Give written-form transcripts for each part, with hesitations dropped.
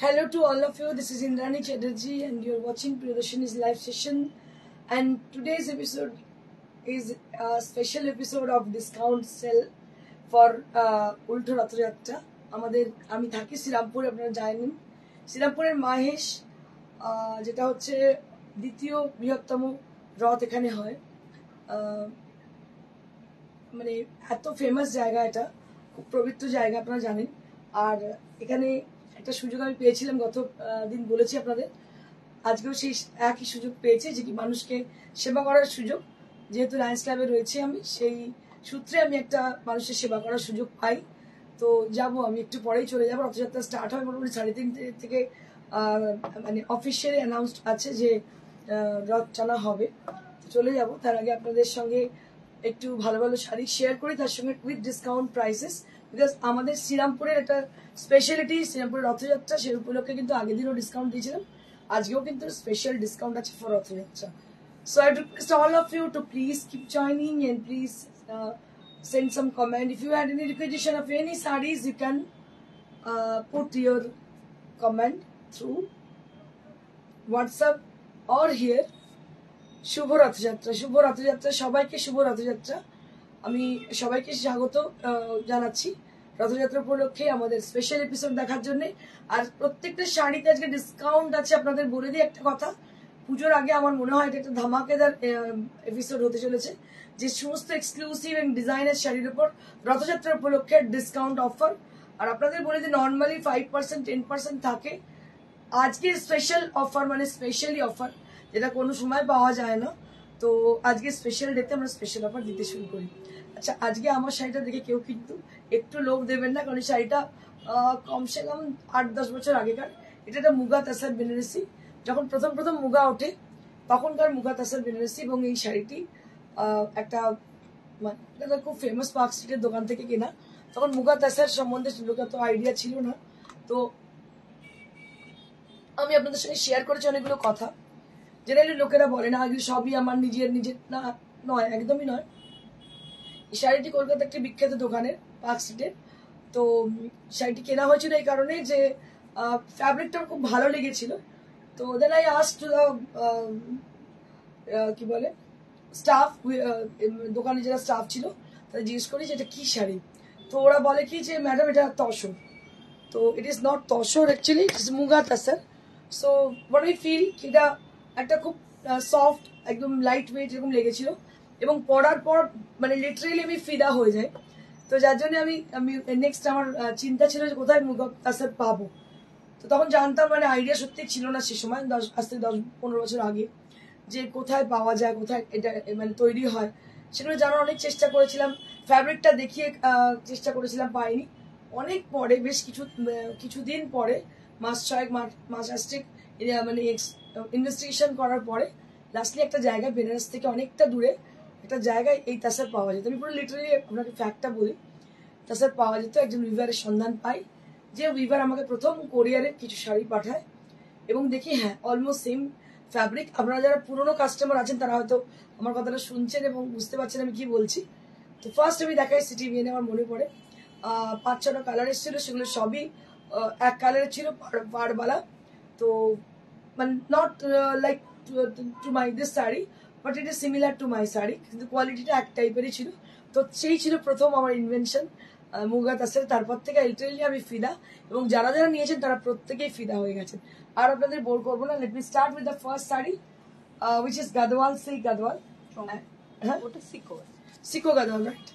Hello to all of you. This is Indrani Chatterjee, and you're watching Priyadashini's live session. And today's episode is a special episode of discount sale for Ulto Rath Jatra. আমি থাকি শ্রীরামপুরে, আপনারা জানেন শ্রীরামপুরের মাহেশ যেটা হচ্ছে দ্বিতীয় বৃহত্তম রথ এখানে হয়। মানে এত ফেমাস জায়গা, এটা খুব পবিত্র জায়গা, আপনারা জানেন। আর এখানে একটা সুযোগ আমি পেয়েছিলাম, গত দিন বলেছি আপনাদের, আজকেও সেই একই সুযোগ পেয়েছি, যেটি মানুষকে সেবা করার সুযোগ। যেহেতু লায়ন্স ক্লাবে রয়েছে আমি, সেই সূত্রে আমি একটা মানুষের সেবা করার সুযোগ পাই। তো যাব, আমি একটু পরেই চলে যাবো। রথযাত্রা স্টার্ট হয় মোটামুটি 3:30 থেকে, মানে অফিসিয়ালি অ্যানাউন্সড আছে যে রথ টানা হবে। চলে যাব, তার আগে আপনাদের সঙ্গে একটু ভালো ভালো শাড়ি শেয়ার করি, তার সঙ্গে উইথ ডিসকাউন্ট প্রাইসেস। বিকজ আমাদের শ্রীরামপুরের একটা স্পেশালিটি শ্রীরামপুরের রথযাত্রা, সেই উপলক্ষে কিন্তু আগের দিনও ডিসকাউন্ট দিয়েছিলাম, আজকেও কিন্তু স্পেশাল ডিসকাউন্ট আছে for Rathyatra. So I request all of you to please keep joining and please send some comment. If you had any requisition of any sarees, you can put your comment through WhatsApp or here. শুভ রথযাত্রা, শুভ রথযাত্রা সবাইকে, শুভ রথযাত্রা। আমি সবাইকে স্বাগত জানাচ্ছি রথযাত্রা উপলক্ষে আমাদের special episode দেখার জন্য। আর প্রত্যেকটা শাড়িতে আজকে ডিসকাউন্ট আছে। আপনাদের বলে দিই একটা কথা, পুজোর আগে আমার মনে হয় এটা একটা ধামাকেদার এপিসোড হতে চলেছে, যে সমস্ত এক্সক্লুসিভ এবং ডিজাইনার শাড়ির উপর রথযাত্রা উপলক্ষে ডিসকাউন্ট অফার। আর আপনাদের বলে দিই, নর্মালি 5% 10% থাকে, আজকে স্পেশাল অফার, মানে স্পেশালি অফার, যেটা কোনো সময় পাওয়া যায় না। তো আজকে স্পেশাল ডেতে আমরা স্পেশাল অফার দিতে শুরু করি। আচ্ছা, আজকে আমার শাড়িটা দেখে কেউ কিন্তু একটু লোভ দেবেন না, কারণ এই শাড়িটা কমসে কম 8-10 বছর আগেকার। এটা একটা মুগা তাসার বেনারসি। যখন প্রথম মুগা ওঠে তখনকার মুগা তাসার বেনারসি, এবং এই শাড়িটি একটা মানে খুব ফেমাস পার্ক স্ট্রিটের দোকান থেকে কেনা। তখন মুগা তাসার সম্বন্ধে লোকের তো আইডিয়া ছিল না। তো আমি আপনাদের সঙ্গে শেয়ার করেছি অনেকগুলো কথা, জেনারেলি লোকেরা বলে না আগে সবই আমার নিজের না, নয়, একদমই নয়। এই শাড়িটি কলকাতা একটি বিখ্যাত দোকানের, পার্ক স্ট্রিটের। তো শাড়িটি কেনা হয়েছিল এই কারণে যে ফ্যাব্রিকটা খুব ভালো লেগেছিল। তো then I asked to the কি বলে স্টাফ, দোকানে যারা স্টাফ ছিল তাদের জিজ্ঞেস করি যে এটা কি শাড়ি। তো ওরা বলে কি যে ম্যাডাম এটা তসর। তো it is not tussar, actually it is muga tasar. So what I feel, এটা একটা খুব সফট, একদম লাইট ওয়েট এরকম লেগেছিল, এবং পরার পর মানে লিটারেলি আমি ফিদা হয়ে যাই। তো যার জন্য আমি নেক্সট আমার চিন্তা ছিল যে কোথায় মুগা তাসার পাবো। তো তখন জানতাম, মানে আইডিয়া সত্যি ছিল না সে সময়, আজ থেকে 10-15 বছর আগে, যে কোথায় পাওয়া যায়, কোথায় এটা মানে তৈরি হয়, সেগুলো জানার অনেক চেষ্টা করেছিলাম। ফ্যাব্রিকটা দেখিয়ে চেষ্টা করেছিলাম, পাইনি। অনেক পরে, বেশ কিছুদিন পরে, মাস 6 মানে ইনভেস্টিগেশন করার পরে লাস্টলি একটা জায়গায়, বেনারস থেকে অনেকটা দূরে একটা জায়গায় এই তাসার পাওয়া যেত। আমি পুরো লিটারালি আপনাকে ফ্যাক্টটা বলি, তাসার পাওয়া যেত। একজন উইভারের সন্ধান পাই, যে উইভার আমাকে প্রথম কোরিয়ারে কিছু শাড়ি পাঠায়, এবং দেখি হ্যাঁ অলমোস্ট সেম ফ্যাব্রিক। আপনারা যারা পুরোনো কাস্টমার আছেন তারা হয়তো আমার কথাটা শুনছেন এবং বুঝতে পারছেন আমি কি বলছি। তো ফার্স্ট আমি দেখাই সিটিভিএনে, আমার মনে পড়ে 5-6টা কালার এসেছিল, সেগুলো সবই এক কালারের ছিল, পাড়বালা। তো মানে not like to my this sari, but it is similar to my sari, কিন্তু কোয়ালিটিটা এক টাইপেরই ছিল। তো সেই ছিল প্রথম আমার ইনভেনশন মুগা তাসার। তারপর থেকে লিটারেলি আমি ফিদা, এবং যারা যারা নিয়েছেন তারা প্রত্যেকেই ফিদা হয়ে গেছেন। আর আপনাদের বোর করবো না, let me start with the first sari, which is Gadwal, silk Gadwal. হ্যাঁ, ওটা সিকো গাদওয়াল, রাইট,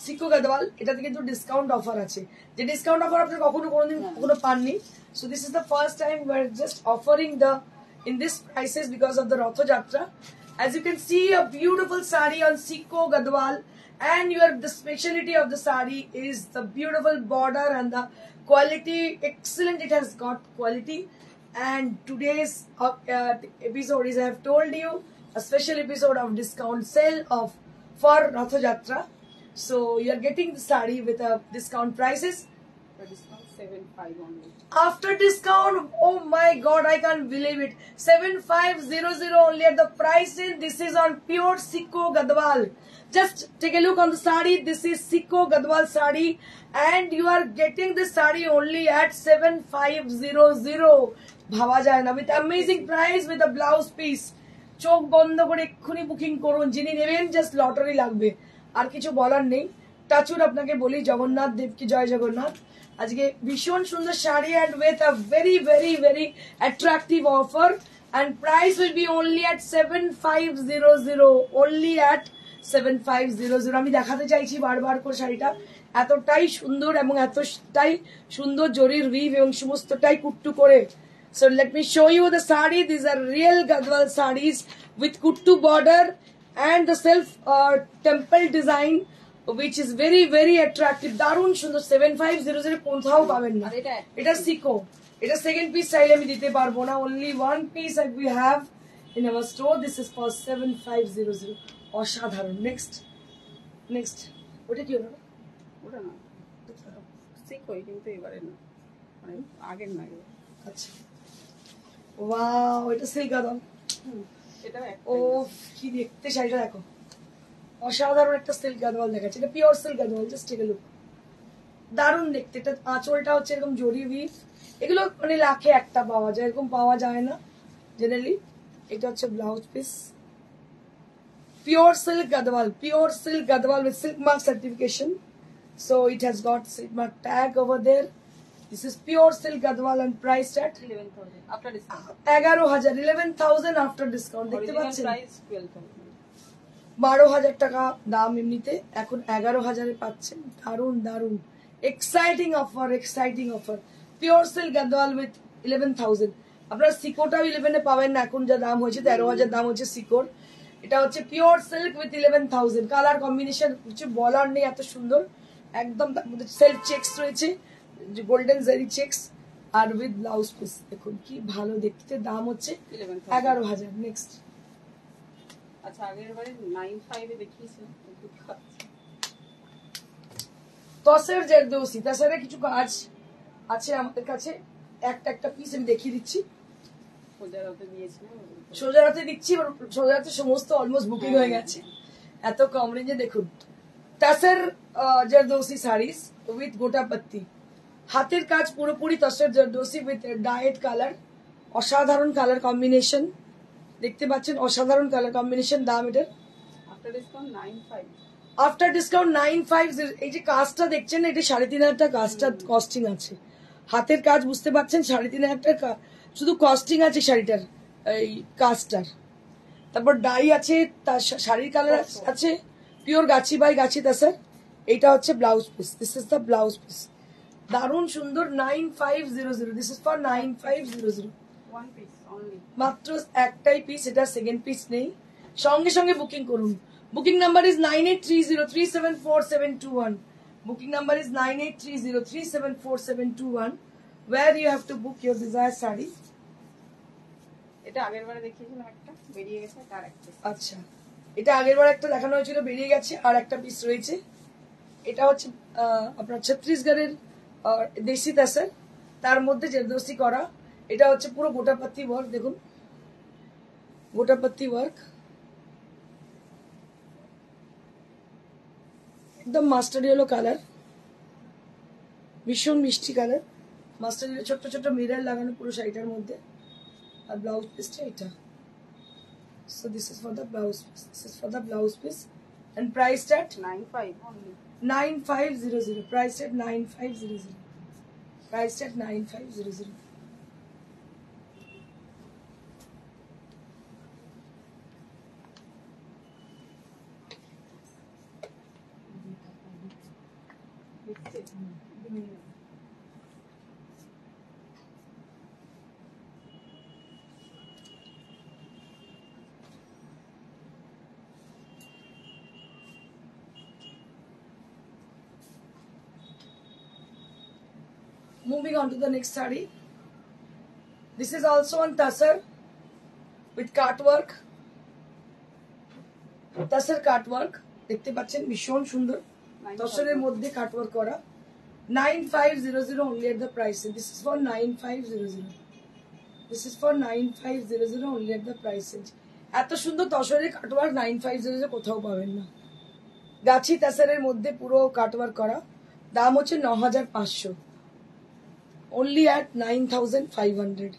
সিকো গাদওয়াল। এটাতে কিন্তু ডিসকাউন্ট অফার আছে, যে ডিসকাউন্ট অফার আপনার কোনোদিন কখনো পাননি। So this is the first time we're just offering in this prices because of the Ratha Jatra. As you can see, a beautiful sari on Siko Gadwal, and the speciality of the sari is the beautiful border and the quality, excellent. It has got quality. And today's episode is, I have told you, a special episode of discount sale for Ratha Jatra. So you are getting the sari with a discount prices. 7.5 only. After discount, oh my god, I can't believe it. 7500 only at the price in. This is on pure Sikko Gadwal. Just take a look on the sari. This is Sikko Gadwal sari, and you are getting this sari only at 7500. ভাবা যায় না, with amazing price, with a blouse piece. চোখ বন্ধ করে এক্ষুনি booking করুন, যিনি নেবেন জাস্ট লটারি লাগবে, আর কিছু বলার নেই। টাচুর আপনাকে বলি, জগন্নাথ দেব কি জয় জগন্নাথ। আজকে ভীষণ সুন্দর sari and with a very very very attractive offer, and price will be only at 7500, only at 7500। আমি দেখাতে চাইছি বারবার করে শাড়িটা, এতটাই সুন্দর এবং এতটাই সুন্দর জরির উইভ এবং সমস্তটাই কুট্টু করে। So let me show you the sari. These are real Gadwal sarees with kuttu border and the self temple design, which is very very attractive. Darun সুন্দর। 7500 কোথাও পাবেন না। এটা সিকো, এটা সেকেন্ড পিস চাইলে আমি দিতে পারবো না, only one piece that we have in our store. This is for 7500। অসাধারণ। নেক্সট ওটা কি হলো? ওটা না সিকোই, কিন্তু এবারে না, মানে আগের না। আচ্ছা, ওয়াও, এটা সিল্ক গাদম। এটা ও কি দেখতে শাড়িটা দেখো, অসাধারণ একটা সিল্ক গাদওয়াল দেখাচ্ছে। এটা pure silk Gadwal, just take a look. দারুণ দেখতে। এটা আঁচলটা হচ্ছে এরকম জরি উইভ। এগুলো মানে লাখে একটা পাওয়া যায়, এরকম পাওয়া যায় না জেনারেলি। এটা হচ্ছে blouse piece, pure silk Gadwal, pure silk Gadwal with silk mark certification. So it has got silk mark tag over there. This is pure silk gadwal and priced at 11,000 after discount. 11,000, 11,000 after discount. দেখতে পাচ্ছেন, price 12,000, 12,000 টাকা দাম এমনিতে, এখন 11,000 পাচ্ছেন। দারুন দারুন, exciting offer, exciting offer. Pure silk Gadwal with 11,000। আপনারা সিকোটাও 11 এ পাবেন না, এখন যা দাম হয়েছে 13,000 দাম হচ্ছে সিকোর। এটা হচ্ছে pure silk with 11,000। Colour combination কিছু বলার নেই, এত সুন্দর একদম। তার মধ্যে সেলফ চেকস রয়েছে, গোল্ডেন জেরি চেকস, আর উইথ ব্লাউজ পিস। দেখুন কি ভালো দেখতে। দাম হচ্ছে 11,000। নেক্সট। আচ্ছা, আগের বারে 9.5 এ দেখিয়েছিলাম। তসের জেরদৌসি, তসের কিছু কাজ আছে আমাদের কাছে, একটা পিস আমি দেখিয়ে দিচ্ছি। সোজা রাতে দিচ্ছি, সোজা রাতে সমস্ত অলমোস্ট বুকিং হয়ে গেছে, এত কম রেঞ্জে। দেখুন তসের জেরদৌসি শাড়িস উইথ গোটা পাত্তি, হাতের কাজ পুরোপুরি তসের জেরদৌসি উইথ ডায়েট কালার। অসাধারণ কালার কম্বিনেশন, দেখতে পাচ্ছেন, অসাধারণ কালার কম্বিনেশন। দাম এটার আফটার ডিসকাউন্ট 9.5, আফটার ডিসকাউন্ট 950। এই যে কাজটা দেখছেন, এটা 3,500 টাকা কাজটা কস্টিং আছে। হাতের কাজ বুঝতে পারছেন, 3,500 টাকা শুধু কস্টিং আছে শাড়িটার, এই কাজটার। তারপর ডাই আছে, তার শাড়ির কালার আছে পিওর গাছি বাই গাছি তাসার। এইটা হচ্ছে blouse piece, this is the blouse piece. দারুণ সুন্দর। 9500, this is for 9500। One piece only, মাত্র একটাই পিস, এটা সেকেন্ড পিস নেই। সঙ্গে সঙ্গে বুকিং করুন। Booking number is 9830374721। Booking number is 9830374721, where you have to book your desired saree. এটা আগের বারে দেখিয়েছিলাম, একটা বেরিয়ে গেছে, তার একটা। আচ্ছা, এটা আগের বার একটা দেখানো হয়েছিল, বেরিয়ে গেছে, আর একটা পিস রয়েছে। এটা হচ্ছে আপনার ছত্তিশগড়ের দেশি তাসার, তার মধ্যে জেরদৌসি করা। এটা হচ্ছে পুরো গোটাপাত্তি ওয়ার্ক, দেখুন গোটাপাত্তি ওয়ার্ক, একদম মাস্টার ইয়েলো কালার, ভীষণ মিষ্টি কালার। মাস্টার ইয়েলো ছোট্ট ছোট্ট মিরর লাগানো পুরো শাড়িটার মধ্যে। আর ব্লাউজ পিসটা এটা। So this is for the blouse piece. This is for the blouse piece, and priced at 9.5 only. 9500. Priced at 9500. Priced at 9500. Moving on to the next saree. This is also on tassar with cut work. Tassar cut work দেখতে পাচ্ছেন, ভীষণ সুন্দর। তসরের মধ্যে কাট work করা, 9500 only at the price. This is for 9500. This is for 9500 only at the price range. এত সুন্দর তসরের cutwork 9500 কোথাও পাবেন না। গাছি তাসারের মধ্যে পুরো কাটওয়ার্ক করা, দাম হচ্ছে 9500, only at 9500.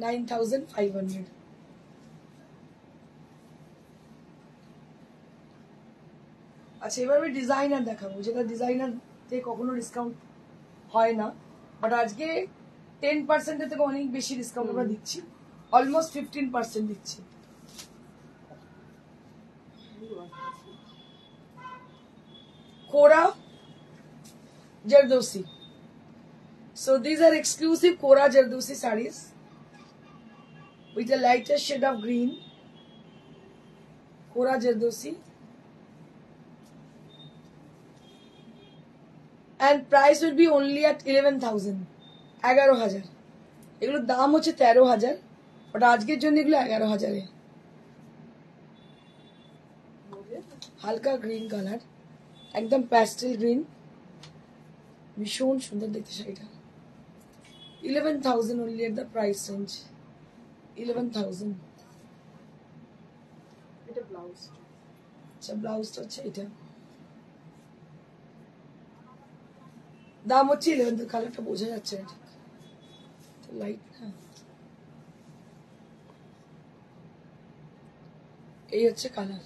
9500. আচ্ছা, এবার আমি ডিজাইনার দেখাবো, যেটা ডিজাইনারতে কখনো ডিসকাউন্ট হয় না, বাট আজকে 10% থেকে অনেক বেশি ডিসকাউন্ট আমরা দিচ্ছি, অলমোস্ট 15% দিচ্ছি। কোরা zardozi. So these are exclusive Kora Jardosi sarees with a lighter shade of green. Kora Jardosi. And price will be only at 11,000. 11,000. এগুলোর দাম হচ্ছে 13,000, বাট আজকের জন্য এগুলো 11,000 এ। হালকা গ্রিন কালার, একদম প্যাস্টেল গ্রিন, ভীষণ সুন্দর দেখতে শাড়িটা। 11,000 only at the price range. 11,000. এটা ব্লাউজ। আচ্ছা, ব্লাউজটা হচ্ছে এটা, দাম হচ্ছে 11,000। কালারটা বোঝা যাচ্ছে না ঠিক, লাইট না। এই হচ্ছে কালার।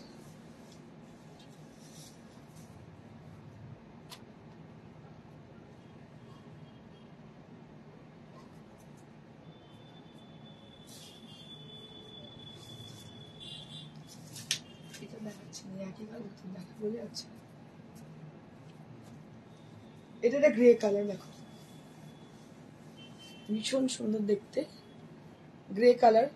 এটা দেখাচ্ছি না, একই কালার তো দেখা বোঝা যাচ্ছে। এটা একটা গ্রে কালার, দেখো ভীষণ সুন্দর দেখতে, গ্রে কালার,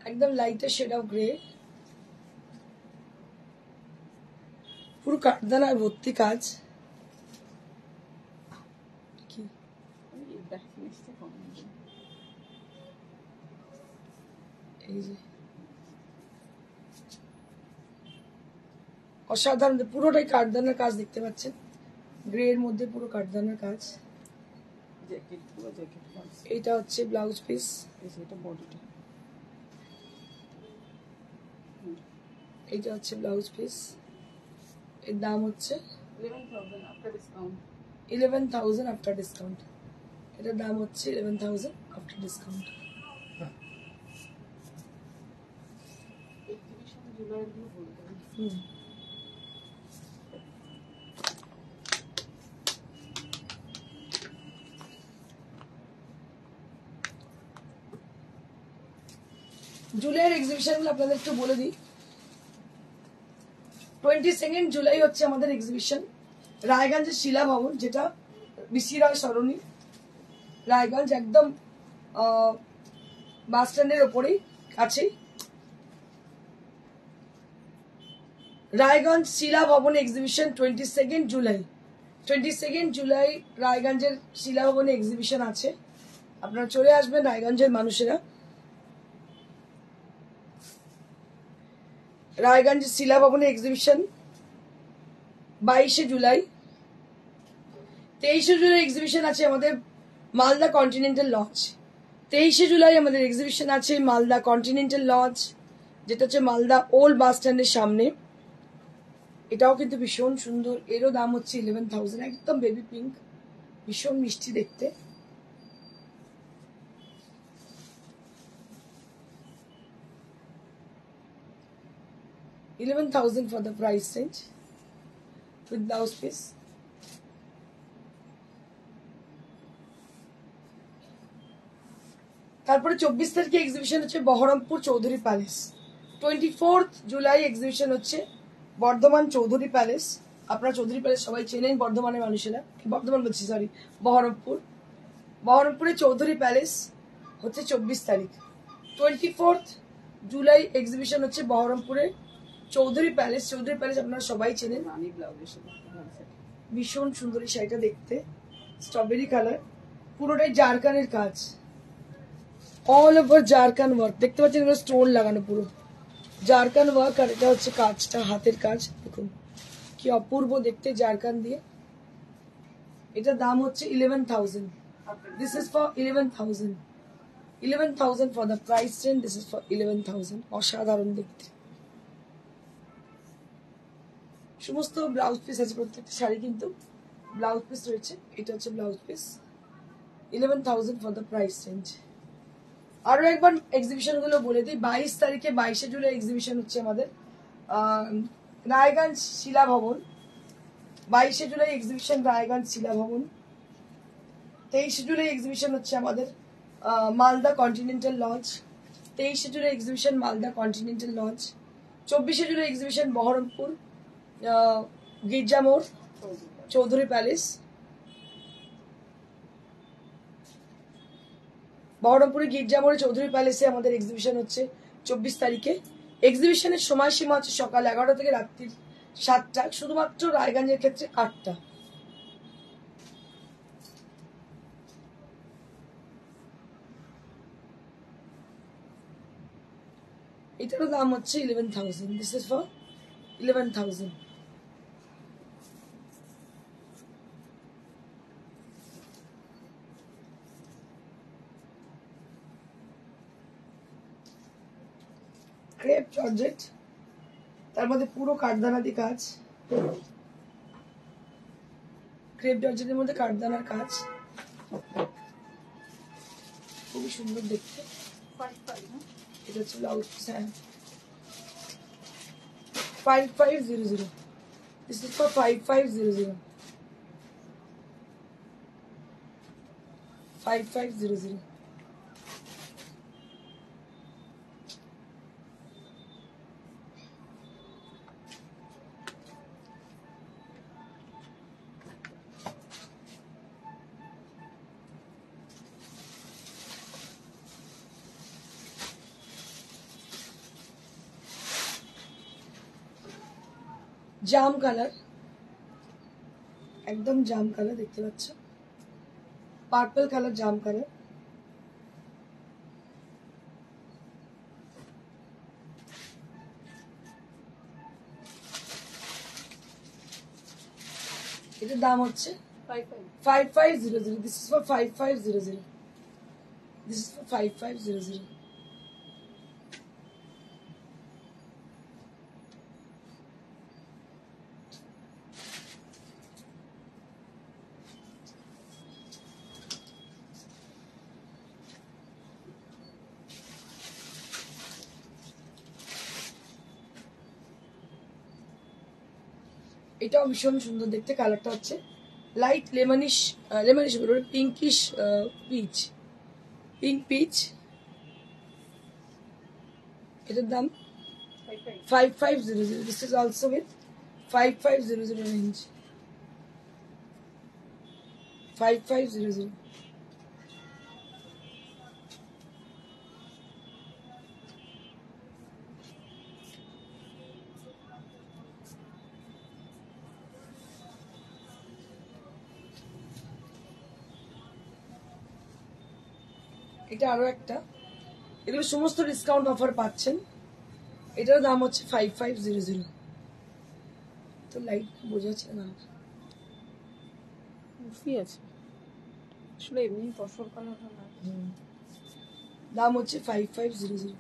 একদম লাইটের শেড অফ গ্রে, পুরো কাঠদানার ভর্তি কাজ। কি এই যে অসাধারণ, পুরোটাই কাঠদানার কাজ দেখতে পাচ্ছেন, গ্রে এর মধ্যে পুরো কাঠদানার কাজ। এইটা হচ্ছে ব্লাউজ পিস, এটা বডিটা, এইটা হচ্ছে ব্লাউজ পিস। এর দাম হচ্ছে 11,000 আফটার ডিসকাউন্ট। 11,000 after discount. এটার দাম হচ্ছে 11,000 আফটার ডিসকাউন্ট। জুলাইয়ের এক্সিবিশনগুলো আপনাদের একটু বলে দিই। 22 জুলাই হচ্ছে আমাদের এক্সিবিশন, রায়গঞ্জের শিলা ভবন, যেটা বিসি রায় সরণি, রায়গঞ্জ, একদম বাস স্ট্যান্ডের ওপরেই কাছেই। রায়গঞ্জ শিলা ভবনে এক্সিবিশন 22 জুলাই। 22 জুলাই রায়গঞ্জের শিলা ভবনে এক্সিবিশন আছে, আপনারা চলে আসবেন রায়গঞ্জের মানুষেরা। রায়গঞ্জের শিলা ভবনে এক্সিবিশন 22 জুলাই। 23 জুলাই এক্সিবিশন আছে আমাদের মালদা কন্টিনেন্টাল লজ। 23 জুলাই আমাদের এক্সিবিশন আছে মালদা কন্টিনেন্টাল লজ, যেটা হচ্ছে মালদা ওল্ড বাস স্ট্যান্ডের সামনে। এটাও কিন্তু ভীষণ সুন্দর, এরও দাম হচ্ছে 11,000, একদম বেবি পিঙ্ক, ভীষণ মিষ্টি দেখতে। $11,000 for the price range with blouse piece. তারপরে 24 তারিখে এক্সিবিশন হচ্ছে বহরমপুর চৌধুরী প্যালেস। 24 জুলাই এক্সিবিশন হচ্ছে বর্ধমান চৌধুরী প্যালেস। আপনারা চৌধুরী প্যালেস সবাই চেনেন বর্ধমানের মানুষেরা, বর্ধমান বলছি সরি, বহরমপুর। বহরমপুরে চৌধুরী প্যালেস হচ্ছে 24 তারিখ। 24 জুলাই এক্সিবিশন হচ্ছে বহরমপুরে চৌধুরী প্যালেস। চৌধুরী প্যালেস আপনারা সবাই চেনেন, রানী ব্লাউজের সাথে ভীষণ সুন্দর এই শাড়িটা দেখতে, স্ট্রবেরি কালার, পুরোটাই জারকানের কাজ, অল ওভার জারকান ওয়ার্ক দেখতে পাচ্ছেন, এগুলো স্টোন লাগানো পুরো। জারকান ওয়ার্ক, আর এটা হচ্ছে কাজটা হাতের কাজ, দেখুন কি অপূর্ব দেখতে জারকান দিয়ে। এটার দাম হচ্ছে 11,000। This is for 11,000। 11,000 for the price range, this is for 11,000। অসাধারণ দেখতে। সমস্ত ব্লাউজ পিস আছে, প্রত্যেকটা শাড়ি কিন্তু ব্লাউজ পিস রয়েছে। এটা হচ্ছে blouse piece. 11,000 for the price range. আরো একবার এক্সিবিশন গুলো বলে দিই। 22 তারিখে 22শে জুলাই এক্সিবিশন হচ্ছে আমাদের রায়গঞ্জ শিলা ভবন। 22শে জুলাই এক্সিবিশন রায়গঞ্জ শিলা ভবন। 23শে জুলাই এক্সিবিশন হচ্ছে আমাদের মালদা কন্টিনেন্টাল লজ। 23শে July exhibition Malda continental lodge. 24শে July exhibition Baharampur Girjamor Chowdhury palace. বহরমপুরে গির্জামোড়ে চৌধুরী প্যালেসে আমাদের এক্সিবিশন হচ্ছে 24 তারিখে। এক্সিবিশনের সময়সীমা হচ্ছে সকাল 11টা থেকে রাত্রি 7টা, শুধুমাত্র রায়গঞ্জের ক্ষেত্রে 8টা। এটারও দাম হচ্ছে 11,000। This is for 11,000। Crepe georgette, তার মধ্যে পুরো কাঠদানাদি কাজ। ক্রেপ জর্জেটের মধ্যে কাঠদানার কাজ, খুবই সুন্দর দেখতে। এটা হচ্ছে ব্লাউজ পিস। হ্যাঁ, 5500। This is for 5500। 5500। Jam colour, একদম জাম কালার দেখতে পাচ্ছ, পার্পল কালার জাম কালার। এটার দাম হচ্ছে 5500। This is for 5500। This is for 5500। এটাও ভীষণ সুন্দর দেখতে। কালারটা হচ্ছে লাইট লেমনিশ, লেমনিশ বলবো, পিঙ্কিশ পিচ, পিঙ্ক পিচ। এটার দাম 5500। This is also with 5500 range. 5500। এটা আরো একটা, এগুলো সমস্ত ডিসকাউন্ট অফার পাচ্ছেন। এটার দাম হচ্ছে 5500। তো লাইট বোঝা যাচ্ছে না, উফি আছে আসলে, এমনি তসর কালারটা না। দাম হচ্ছে 5500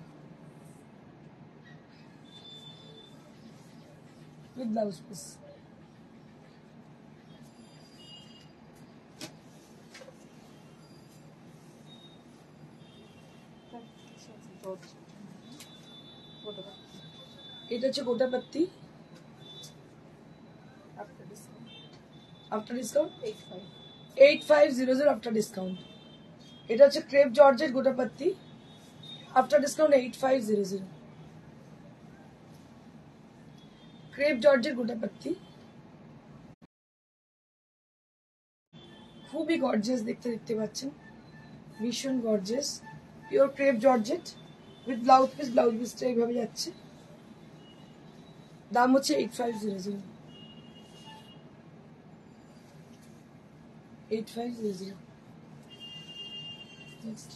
উইথ ব্লাউজ পিস। এটা হচ্ছে গোটাপত্তি আফটার ডিসকাউন্ট 8500 আফটার ডিসকাউন্ট। এটা হচ্ছে ক্রেপ জর্জের গোটাপত্তি আফটার ডিসকাউন্ট 8500। ক্রেপ জর্জের গোটাপত্তি খুবই গর্জিয়াস দেখতে, দেখতে পাচ্ছেন, ভীষণ gorgeous. Pure crepe georgette with blouse piece. Blouse পিসটা এইভাবে যাচ্ছে। দাম হচ্ছে 8500। 8500। নেক্সট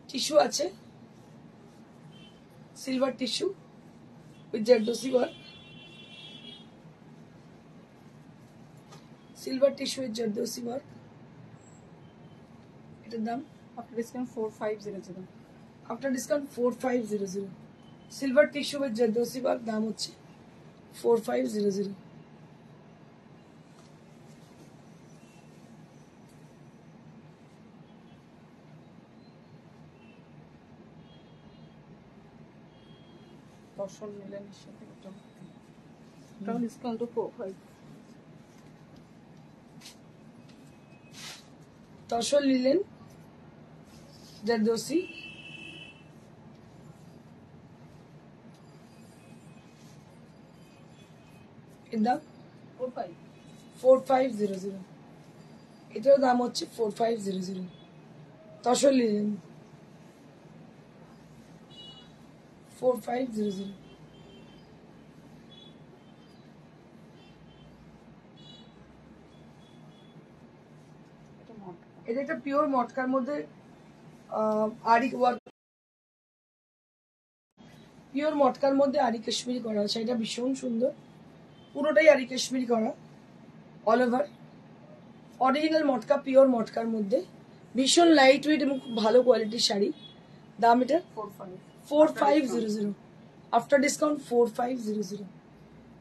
টিস্যু আছে, silver tissue with zardozi work, silver tissue with zardozi work. এটার দাম after discount 4500। After discount 4500। Silver tissue with zardozi work, দাম হচ্ছে 4500। দর্শন মিলেনের সাথে এটা ডিসকাউন্ট 45। তসর নিলেন জারদোসি, এর দাম 4500। এটারও দাম হচ্ছে 4500। তসর নিলেন 4500। এটা একটা পিওর মটকার মধ্যে আরি ওয়ার্ক, পিওর মটকার মধ্যে আরি কাশ্মীরি করা আছে। এটা ভীষণ সুন্দর, পুরোটাই আরি কাশ্মীরি করা, অল ওভার অরিজিনাল মটকা, পিওর মটকার মধ্যে ভীষণ লাইট ওয়েট এবং খুব ভালো কোয়ালিটির শাড়ি। দাম এটা 4500। After discount 4500।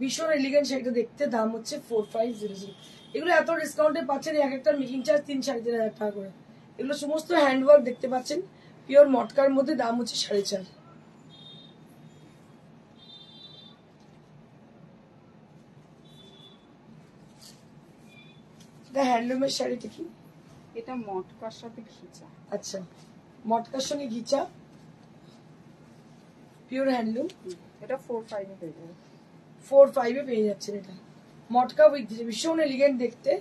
ভীষণ এলিগেন্ট শাড়িটা দেখতে, দাম হচ্ছে 4500। এগুলো এত ডিসকাউন্টে পাচ্ছেন, এক একটা মেকিং চার্জ 3-3.5 টাকা করে। এগুলো সমস্ত হ্যান্ডওয়ার্ক দেখতে পাচ্ছেন, পিওর মটকার মধ্যে, দাম হচ্ছে 4.5। এটা হ্যান্ডলুমের শাড়িটা কি? এটা মটকার সাথে ঘিচা। আচ্ছা, মটকার সঙ্গে ঘিচা, পিওর হ্যান্ডলুম। এটা 45 এ পেয়ে যাবে। 45 এ পেয়ে যাচ্ছেন এটা, মটকা উইথ ঘিচা, ভীষণ এলিগেন্ট দেখতে,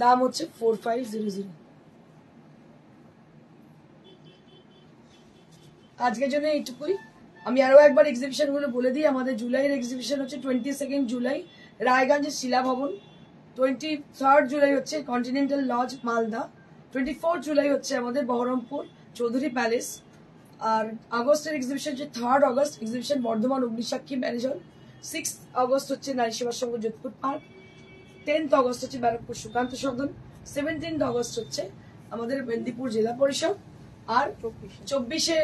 দাম হচ্ছে 4500। আজকের জন্য এইটুকুই। আমি আরো একবার এক্সিবিশন গুলো বলে দিই। আমাদের জুলাইয়ের এক্সিবিশন হচ্ছে 22 জুলাই রায়গঞ্জের শিলা ভবন, 23 জুলাই হচ্ছে কন্টিনেন্টাল লজ মালদা, 24 জুলাই হচ্ছে আমাদের বহরমপুর চৌধুরী প্যালেস। আর আগস্টের এক্সিবিশন হচ্ছে 3 August exhibition Bardhaman Agnisakshi manager, 6 August হচ্ছে নারী সেবা সংঘ যোধপুর পার্ক, 10 আগস্ট হচ্ছে ব্যারাকপুর সুকান্ত সদন, 17 আগস্ট হচ্ছে আমাদের মেদিনীপুর জেলা পরিষদ, আর 24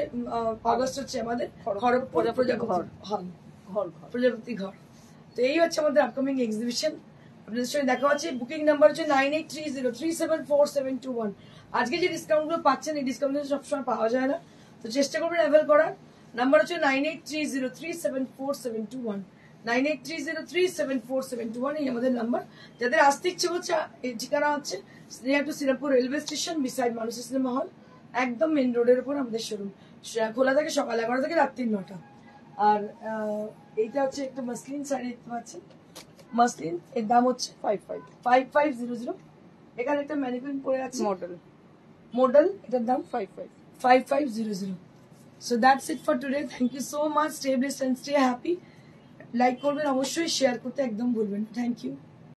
আগস্ট হচ্ছে আমাদের খড়গপুর প্রজাপতি ঘর। তো এই হচ্ছে আমাদের আপকামিং এক্সিবিশন। আপনাদের সঙ্গে দেখা হচ্ছে। বুকিং নাম্বার হচ্ছে 9830374721। আজকে যে ডিসকাউন্ট গুলো পাচ্ছেন, এই ডিসকাউন্ট সবসময় পাওয়া যায় না, তো চেষ্টা করবেন অ্যাভেল করার। নাম্বার হচ্ছে 9830374721, 9830374721, এই আমাদের নাম্বার। যাদের আসতে ইচ্ছে হচ্ছে, এই ঠিকানা হচ্ছে Sneha to Srirampur railway station, beside Manush cinema hall, একদম মেন রোডের উপর আমাদের শোরুম। খোলা থাকে সকাল 11 থেকে রাত্রি 9টা। আর এইটা হচ্ছে একটা মাসলিন শাড়ি দেখতে পাচ্ছেন, মাসলিন, এর দাম হচ্ছে 5500। এখানে একটা ম্যানিকুইন পরে আছে, মডেল, এটার দাম 5500। So that's it for today. Thank you so much. Stay blessed and stay happy. Like করবেন অবশ্যই, শেয়ার করতে একদম ভুলবেন। Thank you.